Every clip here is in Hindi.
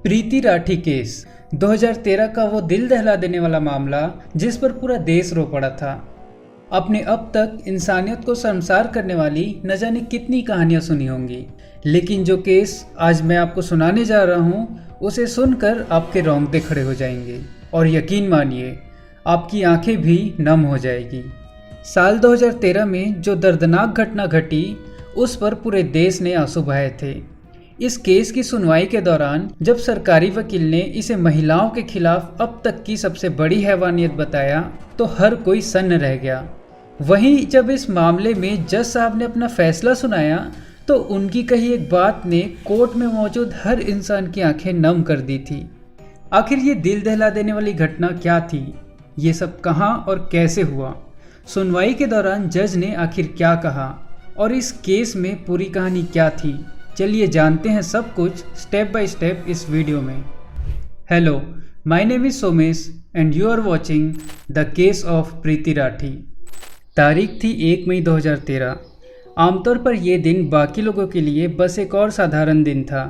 प्रीति राठी केस 2013 का वो दिल दहला देने वाला मामला जिस पर पूरा देश रो पड़ा था। आपने अब तक इंसानियत को शर्मसार करने वाली न जाने कितनी कहानियां सुनी होंगी, लेकिन जो केस आज मैं आपको सुनाने जा रहा हूँ उसे सुनकर आपके रोंगटे खड़े हो जाएंगे और यकीन मानिए आपकी आंखें भी नम हो जाएगी। साल 2013 में जो दर्दनाक घटना घटी उस पर पूरे देश ने आंसू बहाए थे। इस केस की सुनवाई के दौरान जब सरकारी वकील ने इसे महिलाओं के खिलाफ अब तक की सबसे बड़ी हैवानियत बताया तो हर कोई सन्न रह गया। वहीं जब इस मामले में जज साहब ने अपना फैसला सुनाया तो उनकी कही एक बात ने कोर्ट में मौजूद हर इंसान की आंखें नम कर दी थी। आखिर ये दिल दहला देने वाली घटना क्या थी, ये सब कहाँ और कैसे हुआ, सुनवाई के दौरान जज ने आखिर क्या कहा और इस केस में पूरी कहानी क्या थी, चलिए जानते हैं सब कुछ स्टेप बाय स्टेप इस वीडियो में। Hello, my name is Somesh and you are watching the case of Preeti Rathi. तारीख थी 1 मई 2013। आमतौर पर यह दिन बाकी लोगों के लिए बस एक और साधारण दिन था,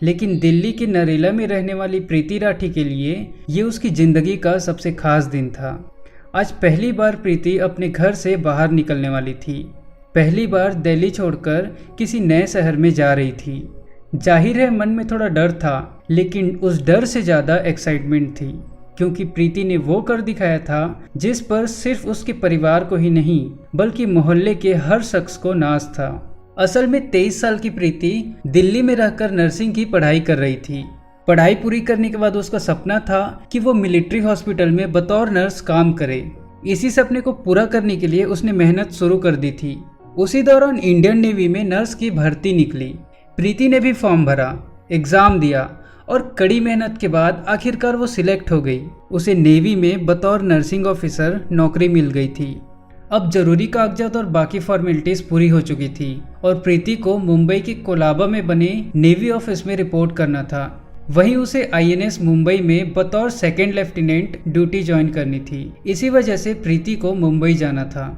लेकिन दिल्ली के नरेला में रहने वाली प्रीति राठी के लिए ये उसकी ज़िंदगी का सबसे खास दिन था। आज पहली बार प्रीति अपने घर से बाहर निकलने वाली थी। पहली बार दिल्ली छोड़कर किसी नए शहर में जा रही थी। जाहिर है मन में थोड़ा डर था, लेकिन उस डर से ज़्यादा एक्साइटमेंट थी, क्योंकि प्रीति ने वो कर दिखाया था जिस पर सिर्फ उसके परिवार को ही नहीं बल्कि मोहल्ले के हर शख्स को नाज था। असल में 23 साल की प्रीति दिल्ली में रहकर नर्सिंग की पढ़ाई कर रही थी। पढ़ाई पूरी करने के बाद उसका सपना था कि वो मिलिट्री हॉस्पिटल में बतौर नर्स काम करे। इसी सपने को पूरा करने के लिए उसने मेहनत शुरू कर दी थी। उसी दौरान इंडियन नेवी में नर्स की भर्ती निकली। प्रीति ने भी फॉर्म भरा, एग्ज़ाम दिया और कड़ी मेहनत के बाद आखिरकार वो सिलेक्ट हो गई। उसे नेवी में बतौर नर्सिंग ऑफिसर नौकरी मिल गई थी। अब जरूरी कागजात और बाकी फॉर्मेलिटीज़ पूरी हो चुकी थी और प्रीति को मुंबई के कोलाबा में बने नेवी ऑफिस में रिपोर्ट करना था। वहीं उसे INS मुंबई में बतौर सेकेंड लेफ्टिनेंट ड्यूटी ज्वाइन करनी थी। इसी वजह से प्रीति को मुंबई जाना था।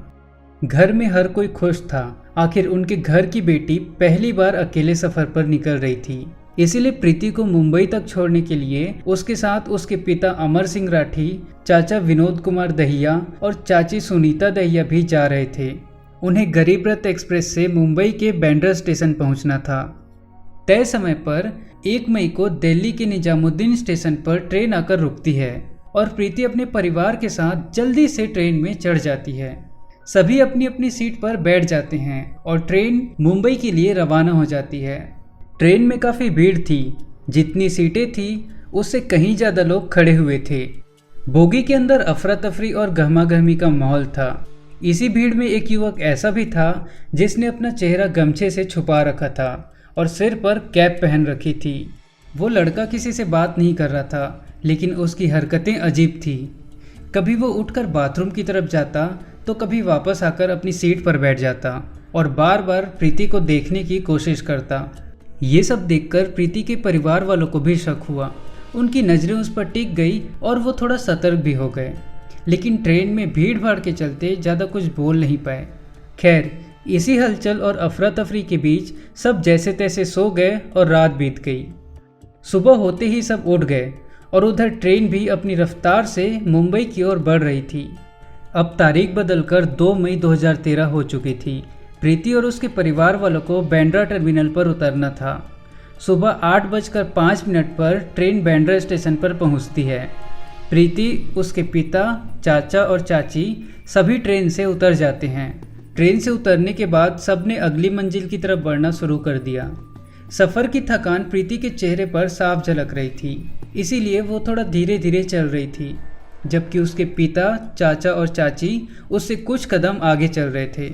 घर में हर कोई खुश था। आखिर उनके घर की बेटी पहली बार अकेले सफर पर निकल रही थी। इसीलिए प्रीति को मुंबई तक छोड़ने के लिए उसके साथ उसके पिता अमर सिंह राठी, चाचा विनोद कुमार दहिया और चाची सुनीता दहिया भी जा रहे थे। उन्हें गरीब रथ एक्सप्रेस से मुंबई के बांद्रा स्टेशन पहुंचना था। तय समय पर 1 मई को दिल्ली के निजामुद्दीन स्टेशन पर ट्रेन आकर रुकती है और प्रीति अपने परिवार के साथ जल्दी से ट्रेन में चढ़ जाती है। सभी अपनी अपनी सीट पर बैठ जाते हैं और ट्रेन मुंबई के लिए रवाना हो जाती है। ट्रेन में काफ़ी भीड़ थी। जितनी सीटें थी उससे कहीं ज़्यादा लोग खड़े हुए थे। बोगी के अंदर अफरा तफरी और गहमा-गहमी का माहौल था। इसी भीड़ में एक युवक ऐसा भी था जिसने अपना चेहरा गमछे से छुपा रखा था और सिर पर कैप पहन रखी थी। वो लड़का किसी से बात नहीं कर रहा था, लेकिन उसकी हरकतें अजीब थी। कभी वो उठकर बाथरूम की तरफ जाता तो कभी वापस आकर अपनी सीट पर बैठ जाता और बार बार प्रीति को देखने की कोशिश करता। ये सब देखकर प्रीति के परिवार वालों को भी शक हुआ। उनकी नज़रें उस पर टिक गई और वो थोड़ा सतर्क भी हो गए, लेकिन ट्रेन में भीड़ भाड़ के चलते ज़्यादा कुछ बोल नहीं पाए। खैर, इसी हलचल और अफरा तफरी के बीच सब जैसे तैसे सो गए और रात बीत गई। सुबह होते ही सब उठ गए और उधर ट्रेन भी अपनी रफ्तार से मुंबई की ओर बढ़ रही थी। अब तारीख बदलकर 2 मई 2013 हो चुकी थी। प्रीति और उसके परिवार वालों को बांद्रा टर्मिनल पर उतरना था। सुबह 8:05 पर ट्रेन बांद्रा स्टेशन पर पहुंचती है। प्रीति, उसके पिता, चाचा और चाची सभी ट्रेन से उतर जाते हैं। ट्रेन से उतरने के बाद सबने अगली मंजिल की तरफ बढ़ना शुरू कर दिया। सफ़र की थकान प्रीति के चेहरे पर साफ झलक रही थी, इसीलिए वो थोड़ा धीरे धीरे चल रही थी, जबकि उसके पिता, चाचा और चाची उससे कुछ कदम आगे चल रहे थे।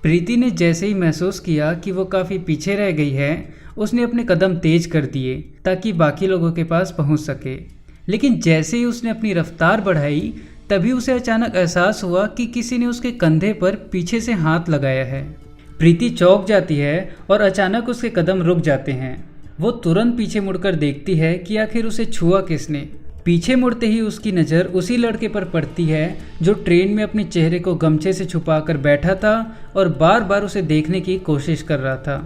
प्रीति ने जैसे ही महसूस किया कि वो काफ़ी पीछे रह गई है, उसने अपने कदम तेज कर दिए ताकि बाकी लोगों के पास पहुंच सके। लेकिन जैसे ही उसने अपनी रफ्तार बढ़ाई तभी उसे अचानक एहसास हुआ कि किसी ने उसके कंधे पर पीछे से हाथ लगाया है। प्रीति चौंक जाती है और अचानक उसके कदम रुक जाते हैं। वो तुरंत पीछे मुड़कर देखती है कि आखिर उसे छुआ किसने। पीछे मुड़ते ही उसकी नज़र उसी लड़के पर पड़ती है जो ट्रेन में अपने चेहरे को गमछे से छुपाकर बैठा था और बार बार उसे देखने की कोशिश कर रहा था।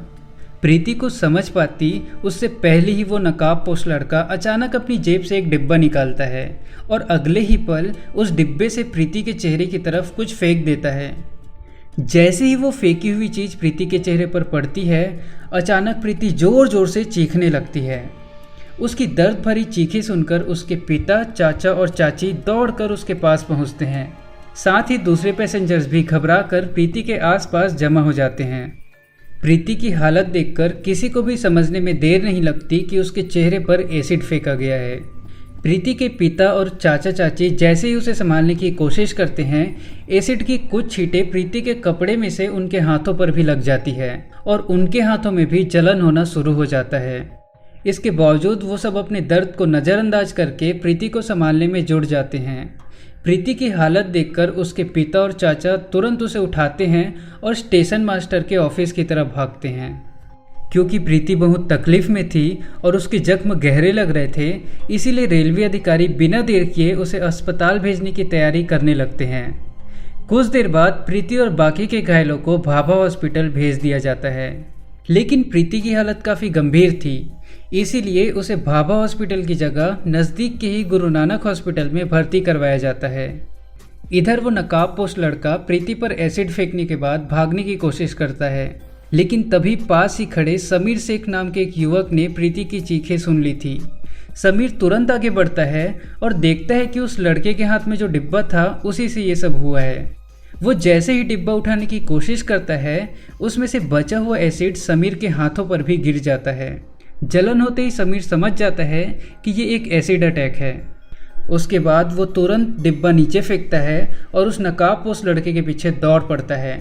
प्रीति को समझ पाती उससे पहले ही वो नकाबपोश लड़का अचानक अपनी जेब से एक डिब्बा निकालता है और अगले ही पल उस डिब्बे से प्रीति के चेहरे की तरफ कुछ फेंक देता है। जैसे ही वो फेंकी हुई चीज़ प्रीति के चेहरे पर पड़ती है, अचानक प्रीति जोर जोर से चीखने लगती है। उसकी दर्द भरी चीखें सुनकर उसके पिता, चाचा और चाची दौड़कर उसके पास पहुंचते हैं। साथ ही दूसरे पैसेंजर्स भी घबराकर प्रीति के आसपास जमा हो जाते हैं। प्रीति की हालत देखकर किसी को भी समझने में देर नहीं लगती कि उसके चेहरे पर एसिड फेंका गया है। प्रीति के पिता और चाचा चाची जैसे ही उसे संभालने की कोशिश करते हैं, एसिड की कुछ छींटें प्रीति के कपड़े में से उनके हाथों पर भी लग जाती है और उनके हाथों में भी जलन होना शुरू हो जाता है। इसके बावजूद वो सब अपने दर्द को नज़रअंदाज करके प्रीति को संभालने में जुट जाते हैं। प्रीति की हालत देखकर उसके पिता और चाचा तुरंत उसे उठाते हैं और स्टेशन मास्टर के ऑफिस की तरफ भागते हैं। क्योंकि प्रीति बहुत तकलीफ में थी और उसके जख्म गहरे लग रहे थे, इसीलिए रेलवे अधिकारी बिना देर किए उसे अस्पताल भेजने की तैयारी करने लगते हैं। कुछ देर बाद प्रीति और बाकी के घायलों को भाभा हॉस्पिटल भेज दिया जाता है, लेकिन प्रीति की हालत काफ़ी गंभीर थी, इसीलिए उसे भाभा हॉस्पिटल की जगह नज़दीक के ही गुरु नानक हॉस्पिटल में भर्ती करवाया जाता है। इधर वो नकाबपोश लड़का प्रीति पर एसिड फेंकने के बाद भागने की कोशिश करता है, लेकिन तभी पास ही खड़े समीर शेख नाम के एक युवक ने प्रीति की चीखें सुन ली थी। समीर तुरंत आगे बढ़ता है और देखता है कि उस लड़के के हाथ में जो डिब्बा था उसी से ये सब हुआ है। वो जैसे ही डिब्बा उठाने की कोशिश करता है, उसमें से बचा हुआ एसिड समीर के हाथों पर भी गिर जाता है। जलन होते ही समीर समझ जाता है कि ये एक एसिड अटैक है। उसके बाद वो तुरंत डिब्बा नीचे फेंकता है और उस नकाबपोश लड़के के पीछे दौड़ पड़ता है।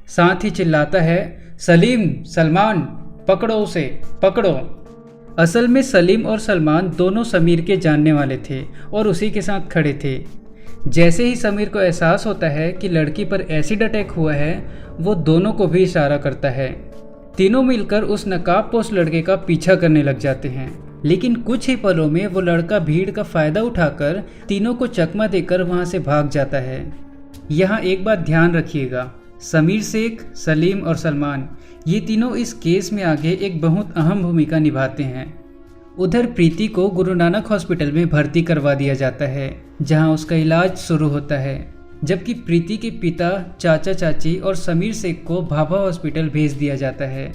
साथ ही चिल्लाता है, सलीम, सलमान, पकड़ो उसे, पकड़ो। असल में सलीम और सलमान दोनों समीर के जानने वाले थे और उसी के साथ खड़े थे। जैसे ही समीर को एहसास होता है कि लड़की पर एसिड अटैक हुआ है, वो दोनों को भी इशारा करता है। तीनों मिलकर उस नकाबपोश लड़के का पीछा करने लग जाते हैं, लेकिन कुछ ही पलों में वो लड़का भीड़ का फायदा उठाकर तीनों को चकमा देकर वहां से भाग जाता है। यहाँ एक बात ध्यान रखिएगा, समीर शेख, सलीम और सलमान ये तीनों इस केस में आगे एक बहुत अहम भूमिका निभाते हैं। उधर प्रीति को गुरु नानक हॉस्पिटल में भर्ती करवा दिया जाता है, जहां उसका इलाज शुरू होता है, जबकि प्रीति के पिता, चाचा चाची और समीर शेख को भाभा हॉस्पिटल भेज दिया जाता है।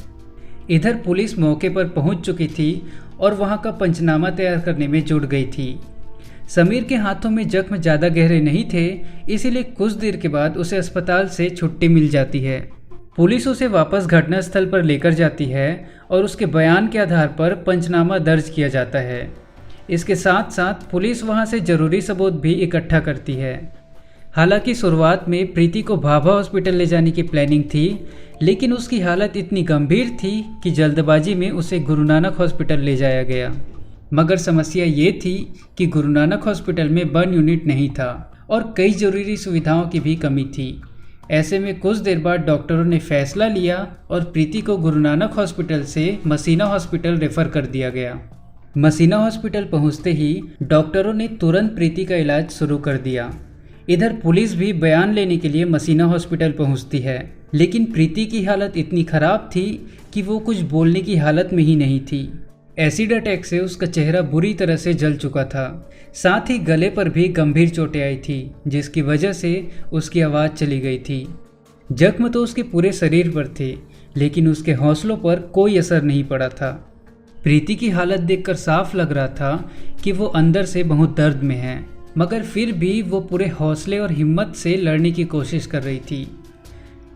इधर पुलिस मौके पर पहुंच चुकी थी और वहां का पंचनामा तैयार करने में जुट गई थी। समीर के हाथों में जख्म ज़्यादा गहरे नहीं थे, इसीलिए कुछ देर के बाद उसे अस्पताल से छुट्टी मिल जाती है। पुलिस उसे वापस घटनास्थल पर लेकर जाती है और उसके बयान के आधार पर पंचनामा दर्ज किया जाता है। इसके साथ साथ पुलिस वहां से जरूरी सबूत भी इकट्ठा करती है। हालांकि शुरुआत में प्रीति को भाभा हॉस्पिटल ले जाने की प्लानिंग थी, लेकिन उसकी हालत इतनी गंभीर थी कि जल्दबाजी में उसे गुरु नानक हॉस्पिटल ले जाया गया। मगर समस्या ये थी कि गुरु नानक हॉस्पिटल में बर्न यूनिट नहीं था और कई जरूरी सुविधाओं की भी कमी थी। ऐसे में कुछ देर बाद डॉक्टरों ने फैसला लिया और प्रीति को गुरु नानक हॉस्पिटल से मसीना हॉस्पिटल रेफर कर दिया गया। मसीना हॉस्पिटल पहुंचते ही डॉक्टरों ने तुरंत प्रीति का इलाज शुरू कर दिया। इधर पुलिस भी बयान लेने के लिए मसीना हॉस्पिटल पहुंचती है, लेकिन प्रीति की हालत इतनी खराब थी कि वो कुछ बोलने की हालत में ही नहीं थी। एसिड अटैक से उसका चेहरा बुरी तरह से जल चुका था, साथ ही गले पर भी गंभीर चोटें आई थी, जिसकी वजह से उसकी आवाज़ चली गई थी। जख्म तो उसके पूरे शरीर पर थे, लेकिन उसके हौसलों पर कोई असर नहीं पड़ा था। प्रीति की हालत देखकर साफ लग रहा था कि वो अंदर से बहुत दर्द में है, मगर फिर भी वो पूरे हौसले और हिम्मत से लड़ने की कोशिश कर रही थी।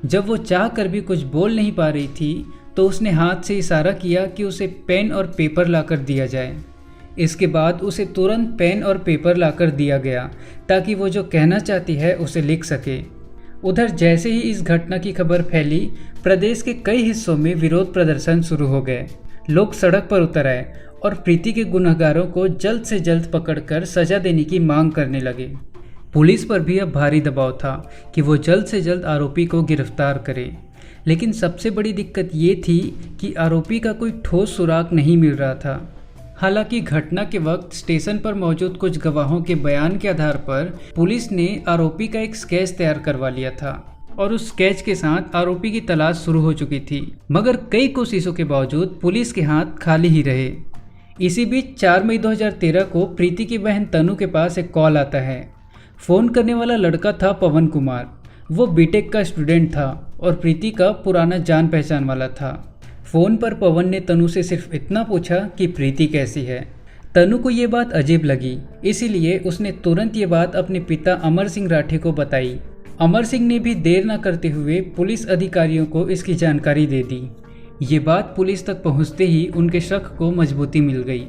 जब वो चाह कर भी कुछ बोल नहीं पा रही थी, तो उसने हाथ से इशारा किया कि उसे पेन और पेपर लाकर दिया जाए। इसके बाद उसे तुरंत पेन और पेपर लाकर दिया गया, ताकि वो जो कहना चाहती है उसे लिख सके। उधर जैसे ही इस घटना की खबर फैली, प्रदेश के कई हिस्सों में विरोध प्रदर्शन शुरू हो गए। लोग सड़क पर उतर आए और प्रीति के गुनहगारों को जल्द से जल्द पकड़कर सजा देने की मांग करने लगे। पुलिस पर भी अब भारी दबाव था कि वो जल्द से जल्द आरोपी को गिरफ्तार करे, लेकिन सबसे बड़ी दिक्कत ये थी कि आरोपी का कोई ठोस सुराग नहीं मिल रहा था। हालांकि घटना के वक्त स्टेशन पर मौजूद कुछ गवाहों के बयान के आधार पर पुलिस ने आरोपी का एक स्केच तैयार करवा लिया था। और उस स्केच के साथ आरोपी की तलाश शुरू हो चुकी थी, मगर कई कोशिशों के बावजूद पुलिस के हाथ खाली ही रहे। इसी बीच 4 मई 2013 को प्रीति की बहन तनु के पास एक कॉल आता है। फ़ोन करने वाला लड़का था पवन कुमार। वो बीटेक का स्टूडेंट था और प्रीति का पुराना जान पहचान वाला था। फ़ोन पर पवन ने तनु से सिर्फ इतना पूछा कि प्रीति कैसी है। तनु को ये बात अजीब लगी, इसीलिए उसने तुरंत ये बात अपने पिता अमर सिंह राठी को बताई। अमर सिंह ने भी देर न करते हुए पुलिस अधिकारियों को इसकी जानकारी दे दी। ये बात पुलिस तक पहुंचते ही उनके शक को मजबूती मिल गई।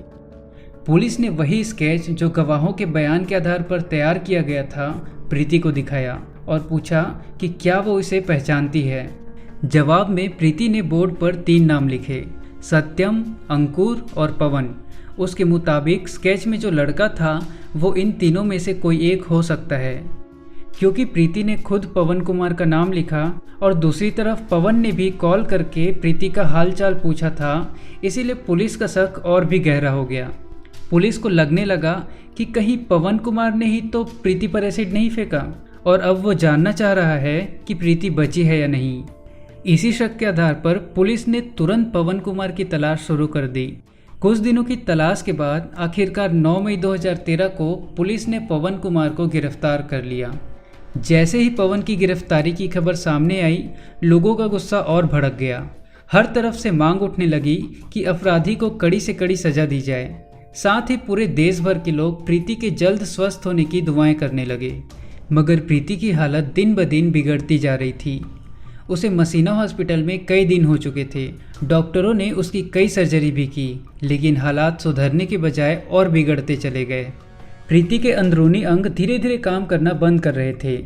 पुलिस ने वही स्केच जो गवाहों के बयान के आधार पर तैयार किया गया था प्रीति को दिखाया और पूछा कि क्या वो इसे पहचानती है। जवाब में प्रीति ने बोर्ड पर 3 नाम लिखे, सत्यम, अंकुर और पवन। उसके मुताबिक स्केच में जो लड़का था वो इन तीनों में से कोई एक हो सकता है। क्योंकि प्रीति ने खुद पवन कुमार का नाम लिखा और दूसरी तरफ पवन ने भी कॉल करके प्रीति का हालचाल पूछा था, इसीलिए पुलिस का शक और भी गहरा हो गया। पुलिस को लगने लगा कि कहीं पवन कुमार ने ही तो प्रीति पर एसिड नहीं फेंका और अब वो जानना चाह रहा है कि प्रीति बची है या नहीं। इसी शक के आधार पर पुलिस ने तुरंत पवन कुमार की तलाश शुरू कर दी। कुछ दिनों की तलाश के बाद आखिरकार 9 मई 2013 को पुलिस ने पवन कुमार को गिरफ्तार कर लिया। जैसे ही पवन की गिरफ्तारी की खबर सामने आई, लोगों का गुस्सा और भड़क गया। हर तरफ से मांग उठने लगी कि अपराधी को कड़ी से कड़ी सजा दी जाए। साथ ही पूरे देश भर के लोग प्रीति के जल्द स्वस्थ होने की दुआएं करने लगे। मगर प्रीति की हालत दिन ब दिन बिगड़ती जा रही थी। उसे मसीना हॉस्पिटल में कई दिन हो चुके थे। डॉक्टरों ने उसकी कई सर्जरी भी की, लेकिन हालात सुधरने के बजाय और बिगड़ते चले गए। प्रीति के अंदरूनी अंग धीरे धीरे काम करना बंद कर रहे थे।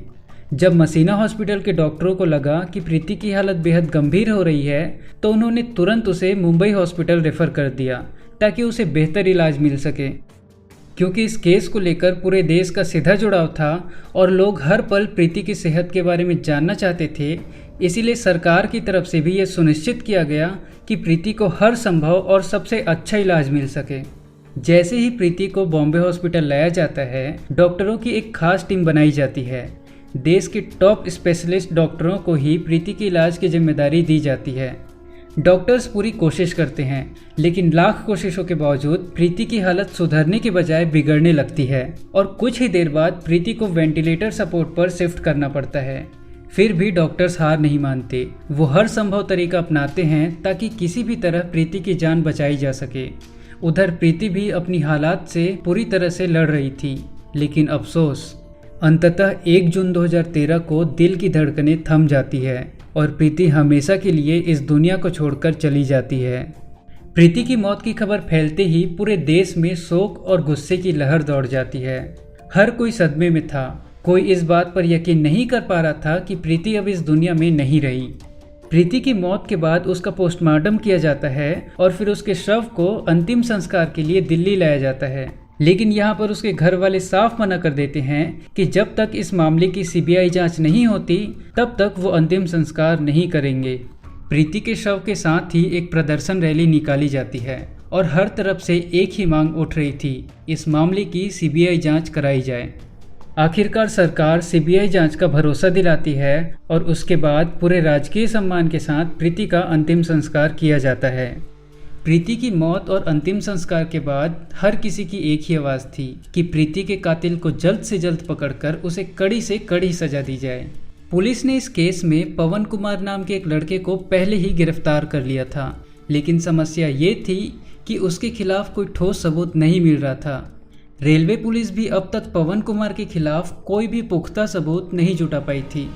जब मसीना हॉस्पिटल के डॉक्टरों को लगा कि प्रीति की हालत बेहद गंभीर हो रही है, तो उन्होंने तुरंत उसे मुंबई हॉस्पिटल रेफर कर दिया ताकि उसे बेहतर इलाज मिल सके। क्योंकि इस केस को लेकर पूरे देश का सीधा जुड़ाव था और लोग हर पल प्रीति की सेहत के बारे में जानना चाहते थे, इसीलिए सरकार की तरफ से भी यह सुनिश्चित किया गया कि प्रीति को हर संभव और सबसे अच्छा इलाज मिल सके। जैसे ही प्रीति को बॉम्बे हॉस्पिटल लाया जाता है, डॉक्टरों की एक खास टीम बनाई जाती है। देश के टॉप स्पेशलिस्ट डॉक्टरों को ही प्रीति के इलाज की जिम्मेदारी दी जाती है। डॉक्टर्स पूरी कोशिश करते हैं, लेकिन लाख कोशिशों के बावजूद प्रीति की हालत सुधरने के बजाय बिगड़ने लगती है और कुछ ही देर बाद प्रीति को वेंटिलेटर सपोर्ट पर शिफ्ट करना पड़ता है। फिर भी डॉक्टर्स हार नहीं मानते। वो हर संभव तरीका अपनाते हैं ताकि किसी भी तरह प्रीति की जान बचाई जा सके। उधर प्रीति भी अपनी हालात से पूरी तरह से लड़ रही थी, लेकिन अफसोस, अंततः 1 जून 2013 को दिल की धड़कनें थम जाती है और प्रीति हमेशा के लिए इस दुनिया को छोड़कर चली जाती है। प्रीति की मौत की खबर फैलते ही पूरे देश में शोक और गुस्से की लहर दौड़ जाती है। हर कोई सदमे में था। कोई इस बात पर यकीन नहीं कर पा रहा था कि प्रीति अब इस दुनिया में नहीं रही। प्रीति की मौत के बाद उसका पोस्टमार्टम किया जाता है और फिर उसके शव को अंतिम संस्कार के लिए दिल्ली लाया जाता है। लेकिन यहाँ पर उसके घर वाले साफ मना कर देते हैं कि जब तक इस मामले की सीबीआई जांच नहीं होती, तब तक वो अंतिम संस्कार नहीं करेंगे। प्रीति के शव के साथ ही एक प्रदर्शन रैली निकाली जाती है और हर तरफ से एक ही मांग उठ रही थी, इस मामले की सीबीआई जांच कराई जाए। आखिरकार सरकार सीबीआई जांच का भरोसा दिलाती है और उसके बाद पूरे राजकीय सम्मान के साथ प्रीति का अंतिम संस्कार किया जाता है। प्रीति की मौत और अंतिम संस्कार के बाद हर किसी की एक ही आवाज़ थी कि प्रीति के कातिल को जल्द से जल्द पकड़कर उसे कड़ी से कड़ी सजा दी जाए। पुलिस ने इस केस में पवन कुमार नाम के एक लड़के को पहले ही गिरफ्तार कर लिया था, लेकिन समस्या ये थी कि उसके खिलाफ कोई ठोस सबूत नहीं मिल रहा था। रेलवे पुलिस भी अब तक पवन कुमार के खिलाफ कोई भी पुख्ता सबूत नहीं जुटा पाई थी।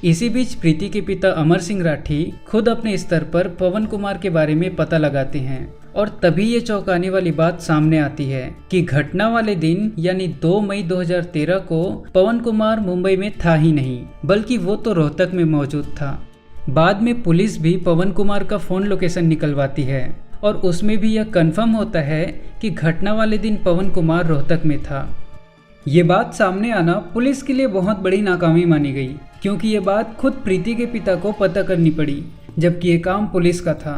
इसी बीच प्रीति के पिता अमर सिंह राठी खुद अपने स्तर पर पवन कुमार के बारे में पता लगाते हैं और तभी ये चौंकाने वाली बात सामने आती है कि घटना वाले दिन यानी 2 मई 2013 को पवन कुमार मुंबई में था ही नहीं, बल्कि वो तो रोहतक में मौजूद था। बाद में पुलिस भी पवन कुमार का फ़ोन लोकेशन निकलवाती है और उसमें भी यह कंफर्म होता है कि घटना वाले दिन पवन कुमार रोहतक में था। ये बात सामने आना पुलिस के लिए बहुत बड़ी नाकामी मानी गई, क्योंकि ये बात खुद प्रीति के पिता को पता करनी पड़ी, जबकि ये काम पुलिस का था।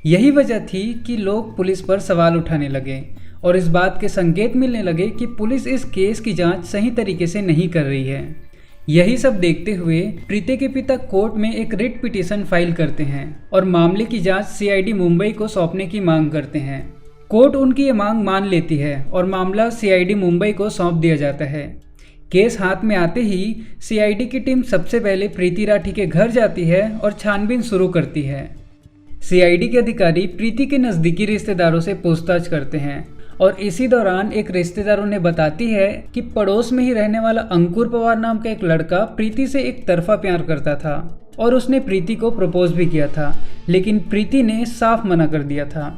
यही वजह थी कि लोग पुलिस पर सवाल उठाने लगे और इस बात के संकेत मिलने लगे कि पुलिस इस केस की जांच सही तरीके से नहीं कर रही है। यही सब देखते हुए प्रीति के पिता कोर्ट में एक रिट पिटीशन फाइल करते हैं और मामले की जांच सीआईडी मुंबई को सौंपने की मांग करते हैं। कोर्ट उनकी ये मांग मान लेती है और मामला सीआईडी मुंबई को सौंप दिया जाता है। केस हाथ में आते ही सीआईडी की टीम सबसे पहले प्रीति राठी के घर जाती है और छानबीन शुरू करती है। सीआईडी के अधिकारी प्रीति के नज़दीकी रिश्तेदारों से पूछताछ करते हैं और इसी दौरान एक रिश्तेदार उन्हें बताती है कि पड़ोस में ही रहने वाला अंकुर पवार नाम का एक लड़का प्रीति से एक तरफा प्यार करता था और उसने प्रीति को प्रपोज भी किया था, लेकिन प्रीति ने साफ मना कर दिया था।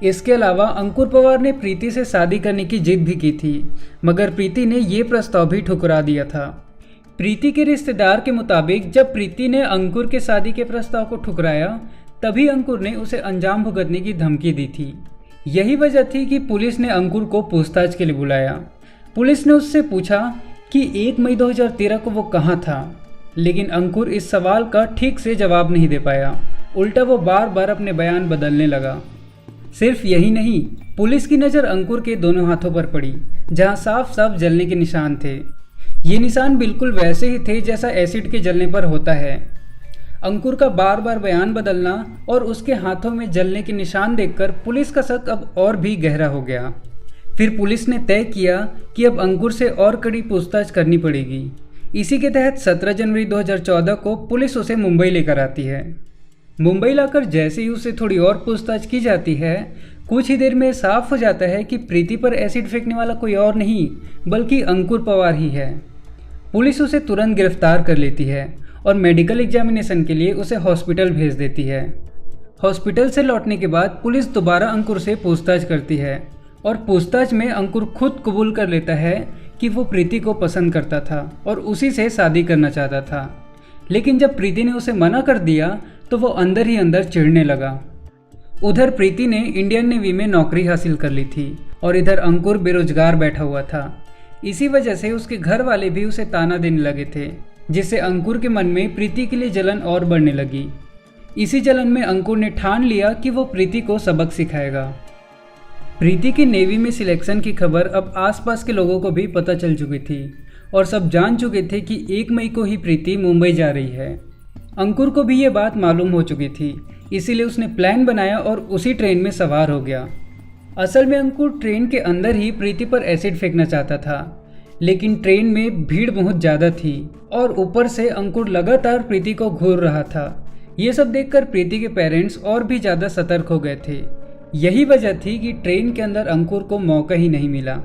इसके अलावा अंकुर पवार ने प्रीति से शादी करने की जिद भी की थी, मगर प्रीति ने ये प्रस्ताव भी ठुकरा दिया था। प्रीति के रिश्तेदार के मुताबिक जब प्रीति ने अंकुर के शादी के प्रस्ताव को ठुकराया, तभी अंकुर ने उसे अंजाम भुगतने की धमकी दी थी। यही वजह थी कि पुलिस ने अंकुर को पूछताछ के लिए बुलाया। पुलिस ने उससे पूछा कि 1 मई 2013 को वो कहाँ था, लेकिन अंकुर इस सवाल का ठीक से जवाब नहीं दे पाया। उल्टा वो बार बार अपने बयान बदलने लगा। सिर्फ यही नहीं, पुलिस की नज़र अंकुर के दोनों हाथों पर पड़ी, जहाँ साफ साफ जलने के निशान थे। ये निशान बिल्कुल वैसे ही थे जैसा एसिड के जलने पर होता है। अंकुर का बार बार बयान बदलना और उसके हाथों में जलने के निशान देखकर पुलिस का शक अब और भी गहरा हो गया। फिर पुलिस ने तय किया कि अब अंकुर से और कड़ी पूछताछ करनी पड़ेगी। इसी के तहत 17 जनवरी 2014 को पुलिस उसे मुंबई लेकर आती है। मुंबई लाकर जैसे ही उसे थोड़ी और पूछताछ की जाती है, कुछ ही देर में साफ हो जाता है कि प्रीति पर एसिड फेंकने वाला कोई और नहीं बल्कि अंकुर पवार ही है। पुलिस उसे तुरंत गिरफ्तार कर लेती है और मेडिकल एग्जामिनेशन के लिए उसे हॉस्पिटल भेज देती है। हॉस्पिटल से लौटने के बाद पुलिस दोबारा अंकुर से पूछताछ करती है और पूछताछ में अंकुर खुद कबूल कर लेता है कि वो प्रीति को पसंद करता था और उसी से शादी करना चाहता था। लेकिन जब प्रीति ने उसे मना कर दिया तो वो अंदर ही अंदर चिढ़ने लगा। उधर प्रीति ने इंडियन नेवी में नौकरी हासिल कर ली थी और इधर अंकुर बेरोजगार बैठा हुआ था। इसी वजह से उसके घर वाले भी उसे ताना देने लगे थे, जिससे अंकुर के मन में प्रीति के लिए जलन और बढ़ने लगी। इसी जलन में अंकुर ने ठान लिया कि वो प्रीति को सबक सिखाएगा। प्रीति के नेवी में सिलेक्शन की खबर अब आसपास के लोगों को भी पता चल चुकी थी और सब जान चुके थे कि 1 मई को ही प्रीति मुंबई जा रही है। अंकुर को भी ये बात मालूम हो चुकी थी, इसीलिए उसने प्लान बनाया और उसी ट्रेन में सवार हो गया। असल में अंकुर ट्रेन के अंदर ही प्रीति पर एसिड फेंकना चाहता था, लेकिन ट्रेन में भीड़ बहुत ज़्यादा थी और ऊपर से अंकुर लगातार प्रीति को घूर रहा था। ये सब देखकर प्रीति के पेरेंट्स और भी ज़्यादा सतर्क हो गए थे। यही वजह थी कि ट्रेन के अंदर अंकुर को मौका ही नहीं मिला।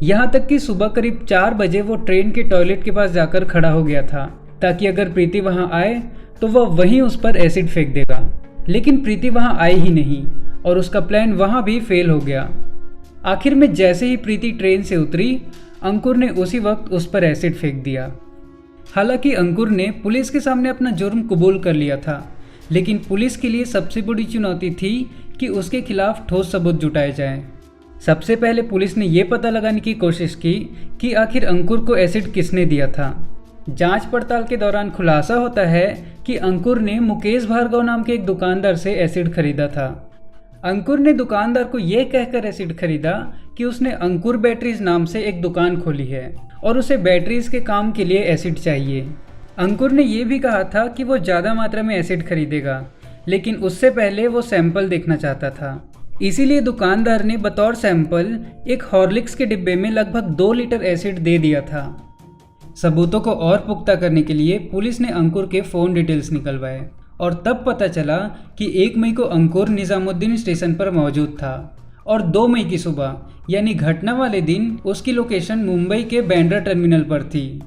यहाँ तक कि सुबह करीब 4 बजे वो ट्रेन के टॉयलेट के पास जाकर खड़ा हो गया था, ताकि अगर प्रीति वहाँ आए तो वह वहीं उस पर एसिड फेंक देगा। लेकिन प्रीति वहाँ आई ही नहीं और उसका प्लान वहाँ भी फेल हो गया। आखिर में जैसे ही प्रीति ट्रेन से उतरी, अंकुर ने उसी वक्त उस पर एसिड फेंक दिया। हालांकि अंकुर ने पुलिस के सामने अपना जुर्म कबूल कर लिया था, लेकिन पुलिस के लिए सबसे बड़ी चुनौती थी कि उसके खिलाफ ठोस सबूत जुटाए जाएं। सबसे पहले पुलिस ने यह पता लगाने की कोशिश की कि आखिर अंकुर को एसिड किसने दिया था। जांच पड़ताल के दौरान खुलासा होता है कि अंकुर ने मुकेश भार्गव नाम के एक दुकानदार से एसिड खरीदा था। अंकुर ने दुकानदार को यह कहकर एसिड खरीदा कि उसने अंकुर बैटरीज नाम से एक दुकान खोली है और उसे बैटरीज के काम के लिए एसिड चाहिए। अंकुर ने यह भी कहा था कि वो ज़्यादा मात्रा में एसिड खरीदेगा, लेकिन उससे पहले वो सैंपल देखना चाहता था। इसीलिए दुकानदार ने बतौर सैंपल एक हॉर्लिक्स के डिब्बे में लगभग 2 लीटर एसिड दे दिया था। सबूतों को और पुख्ता करने के लिए पुलिस ने अंकुर के फ़ोन डिटेल्स निकलवाए और तब पता चला कि 1 मई को अंकुर निज़ामुद्दीन स्टेशन पर मौजूद था और 2 मई की सुबह यानी घटना वाले दिन उसकी लोकेशन मुंबई के बांद्रा टर्मिनल पर थी।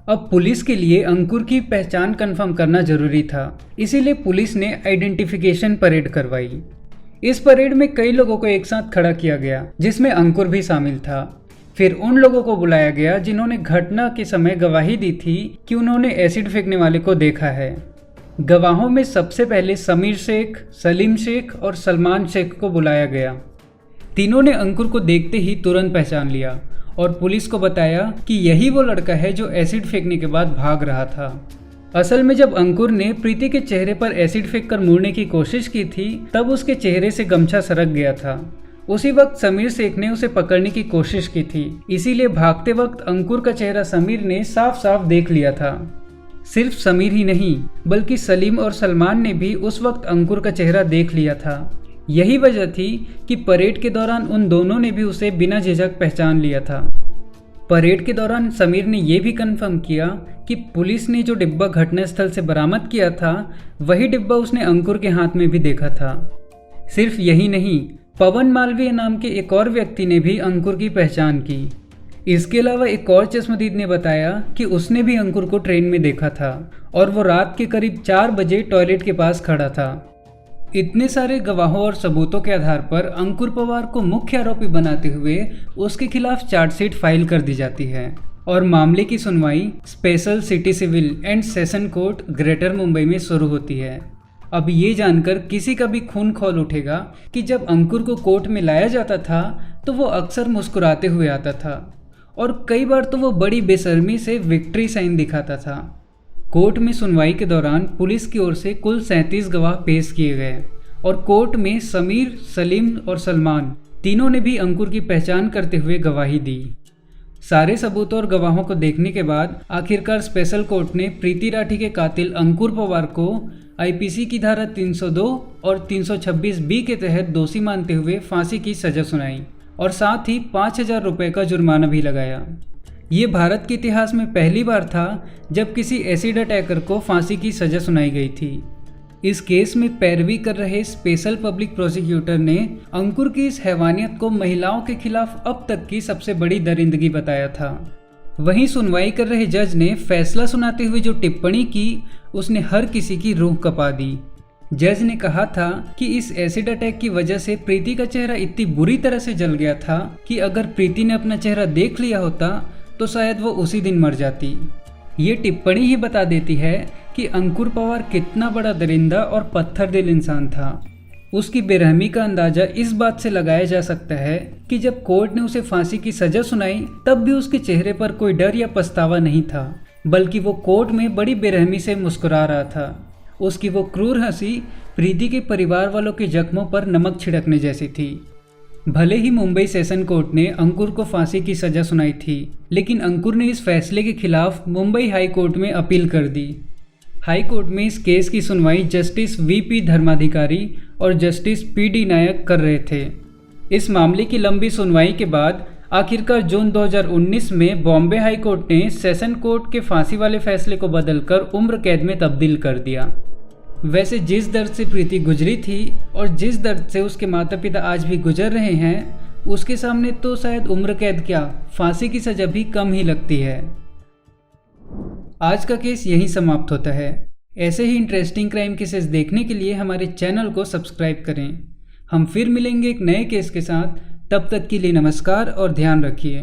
अब पुलिस के लिए अंकुर की पहचान कंफर्म करना जरूरी था, इसीलिए पुलिस ने आइडेंटिफिकेशन परेड करवाई। इस परेड में कई लोगों को एक साथ खड़ा किया गया, जिसमें अंकुर भी शामिल था। फिर उन लोगों को बुलाया गया जिन्होंने घटना के समय गवाही दी थी कि उन्होंने एसिड फेंकने वाले को देखा है। गवाहों में सबसे पहले समीर शेख, सलीम शेख और सलमान शेख को बुलाया गया। तीनों ने अंकुर को देखते ही तुरंत पहचान लिया और पुलिस को बताया कि यही वो लड़का है जो एसिड फेंकने के बाद भाग रहा था। असल में जब अंकुर ने प्रीति के चेहरे पर एसिड फेंककर मुड़ने की कोशिश की थी, तब उसके चेहरे से गमछा सरक गया था उसी वक्त समीर शेख ने उसे पकड़ने की कोशिश की थी, इसीलिए भागते वक्त अंकुर का चेहरा समीर ने साफ साफ देख लिया था। सिर्फ समीर ही नहीं बल्कि सलीम और सलमान ने भी उस वक्त अंकुर का चेहरा देख लिया था। यही वजह थी कि परेड के दौरान उन दोनों ने भी उसे बिना झिझक पहचान लिया था। परेड के दौरान समीर ने यह भी कन्फर्म किया कि पुलिस ने जो डिब्बा घटनास्थल से बरामद किया था वही डिब्बा उसने अंकुर के हाथ में भी देखा था। सिर्फ यही नहीं, पवन मालवीय नाम के एक और व्यक्ति ने भी अंकुर की पहचान की। इसके अलावा एक और चश्मदीद ने बताया कि उसने भी अंकुर को ट्रेन में देखा था और वो रात के करीब 4 बजे टॉयलेट के पास खड़ा था। इतने सारे गवाहों और सबूतों के आधार पर अंकुर पवार को मुख्य आरोपी बनाते हुए उसके खिलाफ चार्जशीट फाइल कर दी जाती है और मामले की सुनवाई special city civil and session court greater Mumbai में शुरू होती है। अब ये जानकर किसी का भी खून खौल उठेगा कि जब अंकुर को कोर्ट में लाया जाता था तो वो अक्सर मुस्कुराते हुए आता था और कई बार तो वो बड़ी बेशर्मी से विक्ट्री साइन दिखाता था। कोर्ट में सुनवाई के दौरान पुलिस की ओर से कुल 37 गवाह पेश किए गए और कोर्ट में समीर, सलीम और सलमान तीनों ने भी अंकुर की पहचान करते हुए गवाही दी। सारे सबूतों और गवाहों को देखने के बाद आखिरकार स्पेशल कोर्ट ने प्रीति राठी के कातिल अंकुर पवार को आईपीसी की धारा 302 और 326 बी के तहत दोषी मानते हुए फांसी की सजा सुनाई और साथ ही 5,000 रुपये का जुर्माना भी लगाया। ये भारत के इतिहास में पहली बार था जब किसी एसिड अटैकर को फांसी की सजा सुनाई गई थी। इस केस में पैरवी कर रहे स्पेशल पब्लिक प्रोसिक्यूटर ने अंकुर की इस हैवानियत को महिलाओं के खिलाफ अब तक की सबसे बड़ी दरिंदगी बताया था। वहीं सुनवाई कर रहे जज ने फैसला सुनाते हुए जो टिप्पणी की उसने हर किसी की रूह कपा दी। जज ने कहा था कि इस एसिड अटैक की वजह से प्रीति का चेहरा इतनी बुरी तरह से जल गया था कि अगर प्रीति ने अपना चेहरा देख लिया होता तो शायद वो उसी दिन मर जाती। ये टिप्पणी ही बता देती है कि अंकुर पवार कितना बड़ा दरिंदा और पत्थर दिल इंसान था। उसकी बेरहमी का अंदाजा इस बात से लगाया जा सकता है कि जब कोर्ट ने उसे फांसी की सजा सुनाई तब भी उसके चेहरे पर कोई डर या पछतावा नहीं था, बल्कि वो कोर्ट में बड़ी बेरहमी से मुस्कुरा रहा था। उसकी वो क्रूर हंसी प्रीति के परिवार वालों के जख्मों पर नमक छिड़कने जैसी थी। भले ही मुंबई सेशन कोर्ट ने अंकुर को फांसी की सजा सुनाई थी, लेकिन अंकुर ने इस फैसले के खिलाफ मुंबई हाई कोर्ट में अपील कर दी। हाई कोर्ट में इस केस की सुनवाई जस्टिस वीपी धर्माधिकारी और जस्टिस पीडी नायक कर रहे थे। इस मामले की लंबी सुनवाई के बाद आखिरकार जून 2019 में बॉम्बे हाई कोर्ट ने सेशन कोर्ट के फांसी वाले फैसले को बदलकर उम्र कैद में तब्दील कर दिया। वैसे जिस दर्द से प्रीति गुजरी थी और जिस दर्द से उसके माता पिता आज भी गुजर रहे हैं, उसके सामने तो शायद उम्र कैद क्या, फांसी की सजा भी कम ही लगती है। आज का केस यहीं समाप्त होता है। ऐसे ही इंटरेस्टिंग क्राइम केसेस देखने के लिए हमारे चैनल को सब्सक्राइब करें। हम फिर मिलेंगे एक नए केस के साथ। तब तक के लिए नमस्कार और ध्यान रखिए।